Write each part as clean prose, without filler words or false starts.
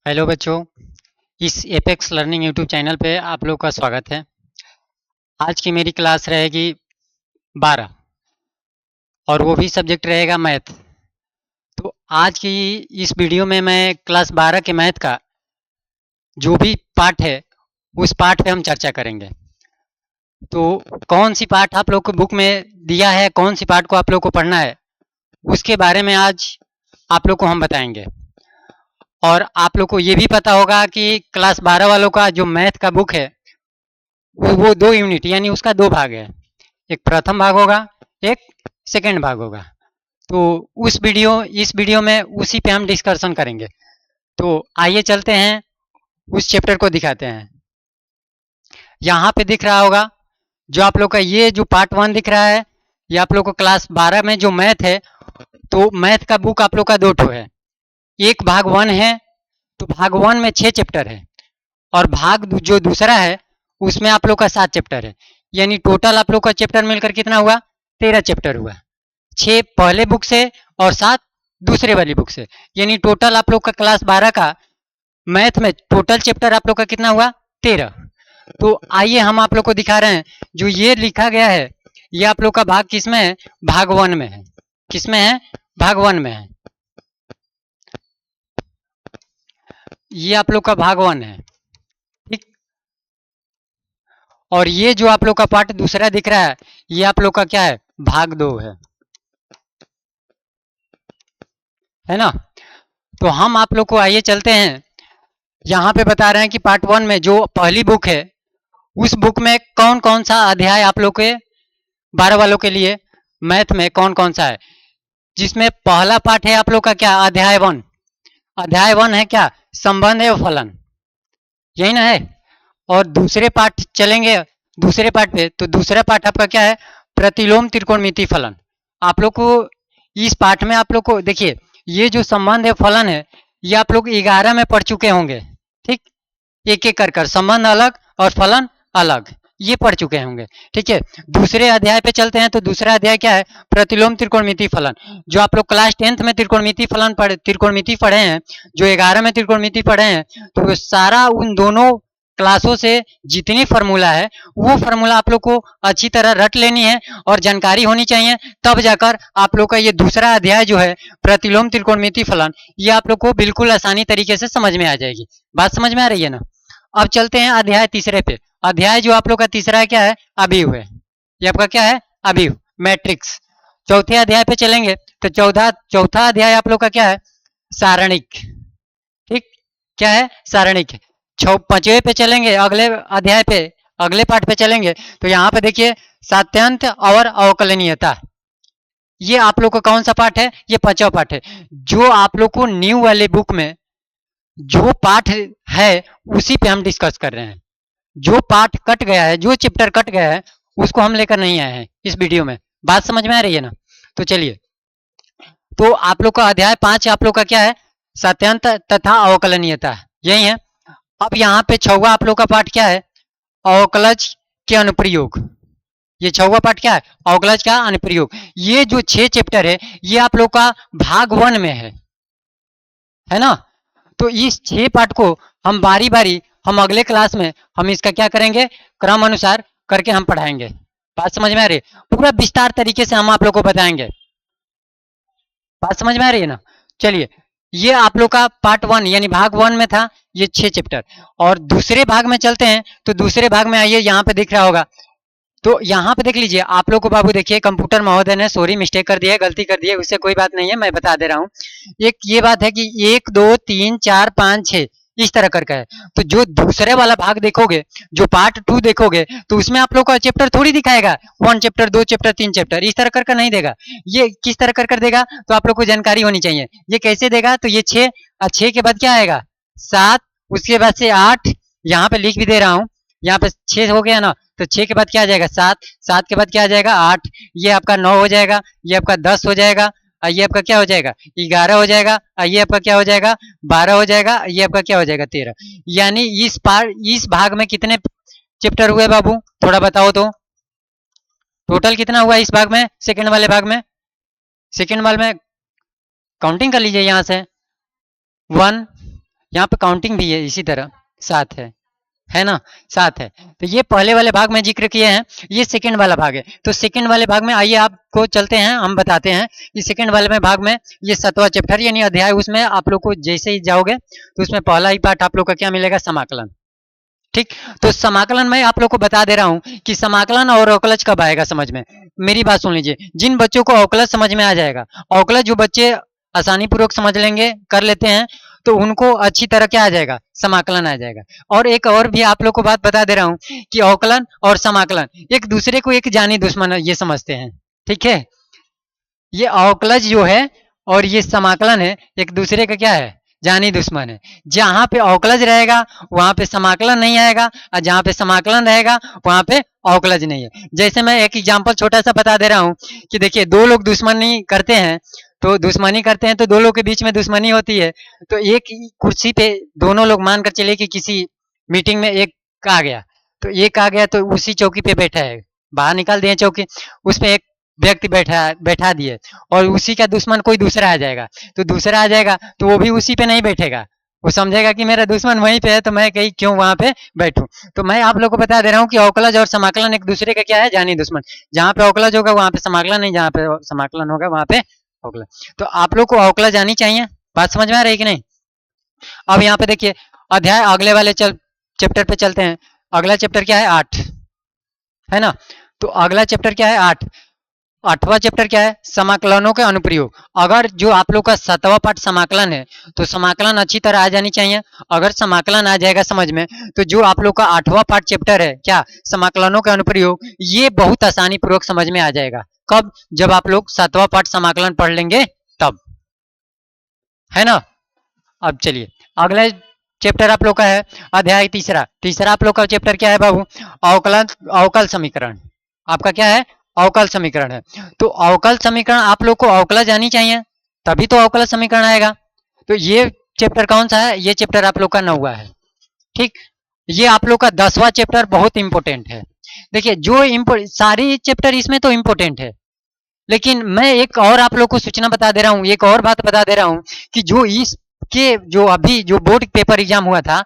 Hello बच्चों, इस apex learning YouTube channel पे आप लोग का स्वागत है। आज की मेरी क्लास रहेगी 12 और वो भी सब्जेक्ट रहेगा मैथ। तो आज की इस वीडियो में मैं क्लास 12 के मैथ का जो भी पार्ट है उस पार्ट पे हम चर्चा करेंगे। तो कौन सी पार्ट आप लोग को बुक में दिया है, कौन सी पार्ट को आप लोग को पढ़ना है, उसके बारे में आज आप लोग को हम बताएंगे। और आप लोग को ये भी पता होगा कि क्लास 12 वालों का जो मैथ का बुक है वो 2 यूनिट यानी उसका 2 भाग है। एक प्रथम भाग होगा, एक सेकंड भाग होगा। तो इस वीडियो में उसी पे हम डिस्कशन करेंगे। तो आइए चलते हैं, उस चैप्टर को दिखाते हैं। यहाँ पे दिख रहा होगा जो आप लोग का ये जो पार्ट 1 दिख रहा है, ये आप लोग को क्लास 12 में जो मैथ है, तो मैथ का बुक आप लोग का 2 ठो है। एक भाग 1 है, तो भाग 1 में 6 चैप्टर है और भाग जो दूसरा है उसमें आप लोग का 7 चैप्टर है। यानी टोटल आप लोग का चैप्टर मिलकर कितना हुआ? 13 चैप्टर हुआ। 6 पहले बुक से और 7 दूसरे वाली बुक से। यानी टोटल आप लोग का क्लास 12 का मैथ में टोटल चैप्टर आप लोग का कितना हुआ? 13। तो आइए हम आप लोग को दिखा रहे हैं, जो ये लिखा गया है ये आप लोग का भाग किसमें है? भाग 1 में है। किसमें है? भाग 1 में है। ये आप लोग का भाग 1 है, ठीक। और ये जो आप लोग का पार्ट दूसरा दिख रहा है ये आप लोग का क्या है? भाग 2 है ना। तो हम आप लोग को आइए चलते हैं, यहाँ पे बता रहे हैं कि पार्ट 1 में जो पहली बुक है उस बुक में कौन कौन सा अध्याय आप लोग के 12 वालों के लिए मैथ में कौन कौन सा है। जिसमें पहला पार्ट है आप लोग का क्या? अध्याय 1। अध्याय 1 है क्या? संबंध एवं फलन, यही ना है। और दूसरे पार्ट चलेंगे, दूसरे पार्ट पे, तो दूसरा पार्ट आपका क्या है? प्रतिलोम त्रिकोणमिति फलन। आप लोग को इस पाठ में आप लोग को देखिए, ये जो संबंध है फलन है ये आप लोग 11 में पढ़ चुके होंगे, ठीक। एक एक कर संबंध अलग और फलन अलग, ये पढ़ चुके होंगे, ठीक है। दूसरे अध्याय पे चलते हैं। तो दूसरा अध्याय क्या है? प्रतिलोम त्रिकोणमिति फलन। जो आप लोग क्लास 10th में त्रिकोणमिति पढ़े हैं, जो 11 में त्रिकोणमिति पढ़े हैं, तो सारा उन दोनों क्लासों से जितनी फार्मूला है वो फार्मूला आप लोग को अच्छी तरह रट लेनी है और जानकारी होनी चाहिए। तब जाकर आप लोग का ये दूसरा अध्याय जो है प्रतिलोम त्रिकोणमिति फलन, ये आप लोग को बिल्कुल आसानी तरीके से समझ में आ जाएगी। बात समझ में आ रही है ना। अब चलते हैं अध्याय तीसरे पे। अध्याय जो आप लोग का तीसरा है क्या है? अभिव है। ये आपका क्या है? अभिव, मैट्रिक्स। चौथे अध्याय पे चलेंगे तो चौथा अध्याय आप लोग का क्या है? सारणिक, ठीक। क्या है? सारणिक। 5वें पे चलेंगे, अगले अध्याय पे, अगले पाठ पे चलेंगे तो यहाँ पे देखिए सात्यांत और अवकलनीयता। ये आप लोग का कौन सा पाठ है? ये 5वां पाठ है। जो आप लोग को न्यू वाले बुक में जो पाठ है उसी पे हम डिस्कस कर रहे हैं। जो पाठ कट गया है, जो चैप्टर कट गया है, उसको हम लेकर नहीं आए हैं इस वीडियो में। बात समझ में आ रही है ना। तो चलिए, तो आप लोग का अध्याय 5 आप लोग का क्या है? सत्यांत तथा अवकलनीयता, यही है। अब यहाँ पे 6वां आप लोग का पाठ क्या है? अवकलज के अनुप्रयोग। ये 6वां पाठ क्या है? अवकलज का अनुप्रयोग। ये जो 6 चैप्टर है ये आप लोग का भाग 1 में है ना। तो इस 6 पाठ को हम बारी बारी, हम अगले क्लास में हम इसका क्या करेंगे? क्रम अनुसार करके हम पढ़ाएंगे। बात समझ में आ रही है? पूरा विस्तार तरीके से हम आप लोग को बताएंगे। बात समझ में आ रही है ना। चलिए, ये आप लोग का पार्ट 1 यानी भाग 1 में था ये 6 चैप्टर। और दूसरे भाग में चलते हैं। तो दूसरे भाग में आइए, यहाँ पे दिख रहा होगा। तो यहाँ पे देख लीजिए आप लोग को, बाबू देखिए कंप्यूटर महोदय ने सॉरी मिस्टेक कर दिया है, गलती कर दी है, उससे कोई बात नहीं है, मैं बता दे रहा हूँ। एक ये बात है कि 1 2 3 4 5 6 इस तरह करके है। तो जो दूसरे वाला भाग देखोगे, जो पार्ट 2 देखोगे, तो उसमें आप लोग का चैप्टर थोड़ी दिखाएगा 1 चैप्टर 2 चैप्टर 3 चैप्टर इस तरह करके नहीं देगा। ये किस तरह कर देगा? तो आप लोग को जानकारी होनी चाहिए ये कैसे देगा। तो ये 6 और 6 के बाद क्या आएगा? 7, उसके बाद से 8, यहाँ पे लिख भी दे रहा हूँ। यहाँ पे 6 हो गया ना, तो 6 के बाद क्या आ जाएगा? 7, 7 के बाद क्या आ जाएगा? 8, ये आपका 9 हो जाएगा, ये आपका 10 हो जाएगा, ये आपका क्या हो जाएगा? 11 हो जाएगा, ये आपका क्या हो जाएगा? 12 हो जाएगा, ये आपका क्या हो जाएगा? 13। यानी इस भाग में कितने चैप्टर हुए बाबू? थोड़ा बताओ तो। टोटल कितना हुआ इस भाग में? सेकंड वाले भाग में, सेकंड वाले में काउंटिंग कर लीजिए यहाँ से। 1, यहाँ पे काउंटिंग भी है इसी तरह, 7 है ना, 7 है। तो ये पहले वाले भाग में जिक्र किए हैं, ये सेकंड वाला भाग है। तो सेकंड वाले भाग में आइए आपको चलते हैं, हम बताते हैं कि सेकंड वाले में भाग में ये 7वां चैप्टर यानी अध्याय, उसमें आप लोग को जैसे ही जाओगे तो उसमें पहला ही पार्ट आप लोग का क्या मिलेगा, समाकलन। ठीक, तो समाकलन में आप लोग को बता दे रहा हूं कि समाकलन और अवकलज कब आएगा समझ में। मेरी बात सुन लीजिए, जिन बच्चों को अवकलज समझ में आ जाएगा, अवकलज जो बच्चे आसानी पूर्वक समझ लेंगे, कर लेते हैं, तो उनको अच्छी तरह क्या आ जाएगा, समाकलन आ जाएगा। और एक और भी आप लोग को बात बता दे रहा हूं कि अवकलन और समाकलन एक दूसरे को एक जानी दुश्मन ये समझते हैं। ठीक है, ये अवकलज जो है और ये समाकलन है, एक दूसरे का क्या है, जानी दुश्मन है। जहां पे अवकलज रहेगा वहां पे समाकलन नहीं आएगा, और जहां पे समाकलन रहेगा वहां पे अवकलज नहीं है। जैसे मैं एक एग्जांपल छोटा सा बता दे रहा हूं कि देखिए, दो लोग दुश्मनी करते हैं, तो दुश्मनी करते हैं तो दो लोग के बीच में दुश्मनी होती है। तो एक ही कुर्सी पे दोनों लोग, मान कर चले कि किसी मीटिंग में एक आ गया, तो एक आ गया तो उसी चौकी पे बैठा है, बाहर निकाल दिए चौकी, उसमें एक व्यक्ति बैठा दिए, और उसी का दुश्मन कोई दूसरा आ जाएगा, तो दूसरा आ जाएगा तो वो भी उसी पे नहीं बैठेगा, वो समझेगा कि मेरा दुश्मन वहीं पे है, तो मैं कहीं क्यों वहां पे बैठूं। तो मैं आप लोग को बता दे रहा हूँ कि अवकलज और समाकलन एक दूसरे का क्या है, जानी दुश्मन। जहां पे अवकलज होगा वहां पे समाकलन नहीं, जहां पे समाकलन होगा वहां पे अवकलज। तो आप लोग को अवकलज आनी चाहिए, बात समझ में आ रही कि नहीं। अब यहाँ पे देखिए, अध्याय अगले वाले चैप्टर पे चलते हैं। अगला चैप्टर क्या है, 8 है ना। तो अगला चैप्टर क्या है, 8। 8वां चैप्टर क्या है, समाकलनों के अनुप्रयोग। अगर जो आप लोग का 7वां पाठ समाकलन है, तो समाकलन अच्छी तरह आ जानी चाहिए। अगर समाकलन आ जाएगा समझ में, तो जो आप लोग का 8वां पाठ चैप्टर है क्या, समाकलनों के अनुप्रयोग, ये बहुत आसानी पूर्वक समझ में आ जाएगा। कब, जब आप लोग 7वां पाठ समाकलन पढ़ लेंगे तब, है ना। अब चलिए, अगला चैप्टर आप लोग का है अध्याय तीसरा। तीसरा आप लोग का चैप्टर क्या है बाबू, अवकलन, अवकल समीकरण। आपका क्या है, अवकल समीकरण है। तो अवकल समीकरण आप लोग को अवकलज आनी चाहिए, तभी तो अवकल समीकरण आएगा। तो ये चैप्टर कौन सा है, ये चैप्टर आप लोग का 9वां है। ठीक, ये आप लोग का 10वां चैप्टर बहुत इंपॉर्टेंट है। देखिए, जो सारी चैप्टर इसमें तो इंपॉर्टेंट है, लेकिन मैं एक और आप लोग को सूचना बता दे रहा हूँ, एक और बात बता दे रहा हूँ कि जो इसके जो अभी जो बोर्ड पेपर एग्जाम हुआ था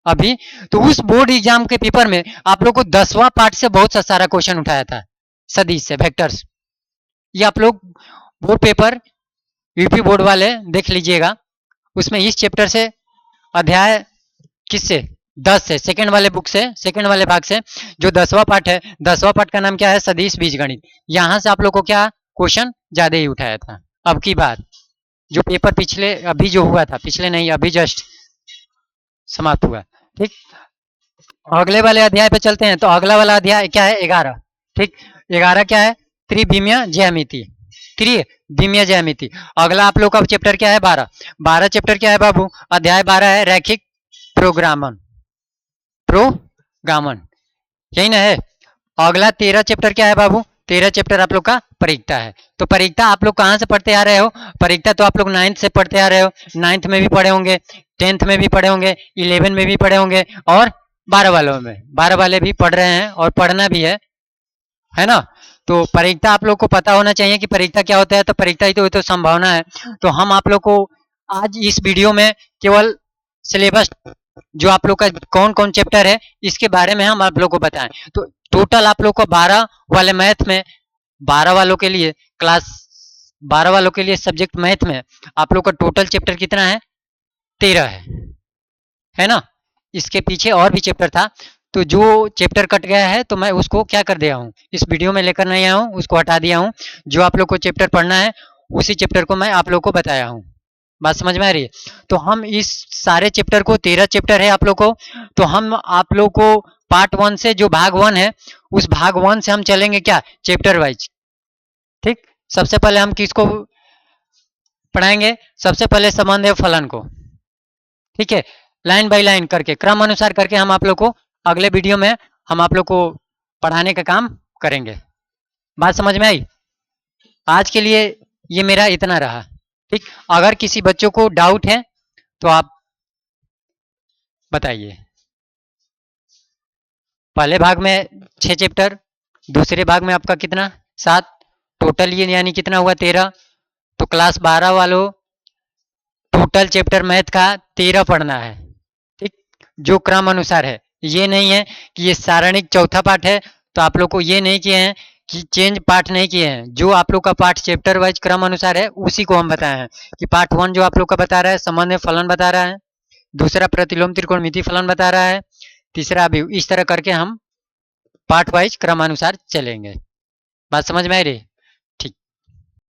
अभी, तो उस बोर्ड एग्जाम के पेपर में आप लोग को 10वां पार्ट से बहुत सा सारा क्वेश्चन उठाया था, सदिश से, वेक्टर्स। ये आप लोग बोर्ड पेपर यूपी बोर्ड वाले देख लीजिएगा, उसमें इस चैप्टर से अध्याय किससे, 10 से, सेकंड वाले बुक से, सेकंड वाले भाग से, जो 10वां पार्ट है, 10वां पार्ट का नाम क्या है, सदिश बीजगणित। यहाँ से आप लोग को क्या क्वेश्चन ज्यादा ही उठाया था। अब की बार जो पेपर पिछले अभी जो हुआ था, पिछले नहीं अभी जस्ट समाप्त हुआ। ठीक, अगले वाले अध्याय पे चलते हैं। तो अगला वाला अध्याय क्या है, 11। ठीक, 11 क्या है, त्रिविमीय ज्यामिति, त्रिविमीय ज्यामिति। अगला आप लोग का चैप्टर क्या है, 12। 12 चैप्टर क्या है बाबू, अध्याय 12 है रैखिक प्रोग्रामन, प्रोग्रामन, यही ना है। अगला 13 चैप्टर क्या है बाबू, 13 चैप्टर आप लोग का परीक्षा है। तो परीक्षा आप लोग कहाँ से पढ़ते आ रहे हो, परीक्षा तो आप लोग 9th से पढ़ते आ रहे हो, 9th में भी पढ़े होंगे, 10th में भी पढ़े होंगे, 11 में भी पढ़े होंगे, और 12 वालों में, 12 वाले भी पढ़ रहे हैं और पढ़ना भी है ना। तो परीक्षा आप लोग को पता होना चाहिए कि परीक्षा क्या होता है। तो परीक्षा ही तो संभावना है। तो हम आप लोग को आज इस वीडियो में केवल सिलेबस, जो आप लोग का कौन कौन चैप्टर है, इसके बारे में हम आप लोग को बताएं। तो टोटल आप लोग को 12 वाले मैथ में, 12 वालों के लिए क्लास, 12 वालों के लिए सब्जेक्ट मैथ में आप लोग का टोटल चैप्टर कितना है, 13 है ना। इसके पीछे और भी चैप्टर था, तो जो चैप्टर कट गया है तो मैं उसको क्या कर दिया हूँ, इस वीडियो में लेकर नहीं आया हूँ, उसको हटा दिया हूँ। जो आप लोग को चैप्टर पढ़ना है उसी चैप्टर को मैं आप लोग को बताया हूँ। बात समझ में आ रही है। तो हम इस सारे चैप्टर को, 13 चैप्टर है आप लोग को, तो हम आप लोग को पार्ट 1 से, जो भाग 1 है, उस भाग 1 से हम चलेंगे क्या, चैप्टर वाइज। ठीक, सबसे पहले हम किसको पढ़ाएंगे, सबसे पहले संबंध फलन को। ठीक है, लाइन बाय लाइन करके, क्रम अनुसार करके हम आप लोग को अगले वीडियो में हम आप लोग को पढ़ाने का काम करेंगे। बात समझ में आई। आज के लिए ये मेरा इतना रहा। ठीक, अगर किसी बच्चों को डाउट है तो आप बताइए। पहले भाग में 6 चैप्टर, दूसरे भाग में आपका कितना, 7, टोटल ये यानी कितना हुआ, 13। तो क्लास 12 वालों टोटल चैप्टर मैथ का 13 पढ़ना है, ठीक, जो क्रम अनुसार है। ये नहीं है कि ये सारणिक चौथा पाठ है तो आप लोग को ये नहीं किए हैं कि चेंज पाठ नहीं किए हैं। जो आप लोग का पाठ चैप्टर वाइज क्रम अनुसार है उसी को हम बताए हैं कि पार्ट 1 जो आप लोग का बता रहा है संबंध में फलन बता रहा है, दूसरा प्रतिलोम त्रिकोणमिति फलन बता रहा है, तीसरा अभी इस तरह करके हम पार्ट वाइज क्रमानुसार चलेंगे। बात समझ में आई रही?